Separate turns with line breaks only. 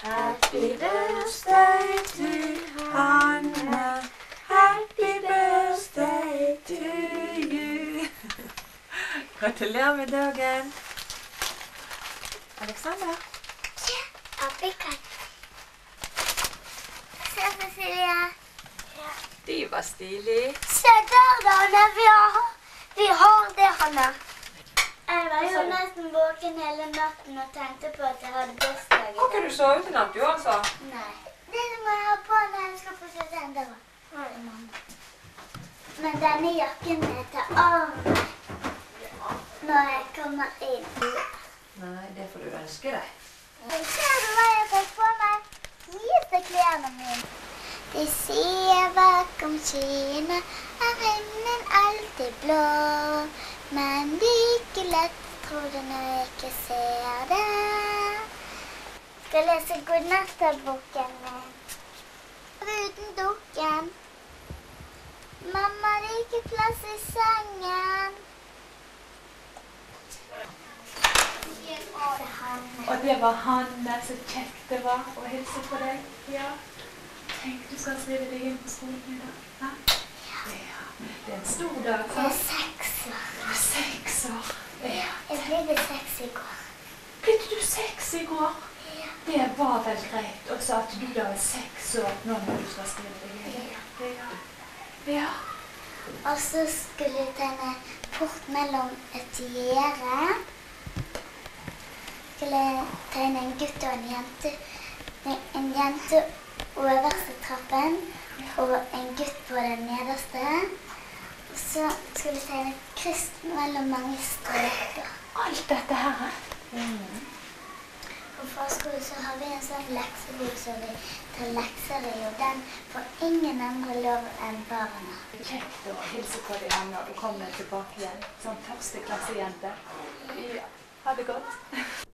Happy birthday to Hanne. Happy birthday to you. Gratulerer med dagen. Alexander?
Ja, oppikant. Se, Cecilia. Ja.
De var stilige.
Se der, Anne. Vi har det, Hanne. Jeg var jo nesten våken hele natten og tenkte på at jeg hadde bursdag i dag.
Har ikke du sovet i natt, du altså?
Nei. Det må jeg ha på når jeg skal på student. Det var mamma. Men denne jakken er til armen når jeg kommer inn.
Nei, det får du ønske deg.
Ser du hva jeg fikk på meg? Disse klærne mine. De sier bakom skyene er himmelen alltid blå. Men like lett tror du når jeg ikke ser det. Skal jeg lese godnattboken min. Uten dukken. Mamma, det er ikke plass i sengen.
Og det var Hanne, så kjekt det var å hilse på deg. Ja. Tenk, du skal skrive deg inn på skolen i dag. Ja. Ja. Det er en stor dag.
Jeg er 6 år.
Du er 6 år. Ja.
Jeg ble 6 i går.
Ble du 6 i går?
Ja.
Det var vel greit, også at du da er 6 år nå når du skal skrive deg inn. Ja. Ja.
Og så skulle jeg tegne port mellom et gjerde. Skulle tegne en gutt og en jente. En jente øverste trappen og en gutt på den nederste. Og så skulle jeg tegne et kryss mellom mange streker.
Alt dette her.
På fagskolen så har vi en sånn leksebok som vi tar lekser i, og den får ingen andre lov enn barna.
Kjekt å hilse på deg, Hanne, og komme tilbake igjen som førsteklassejente. Ja. Ha det godt.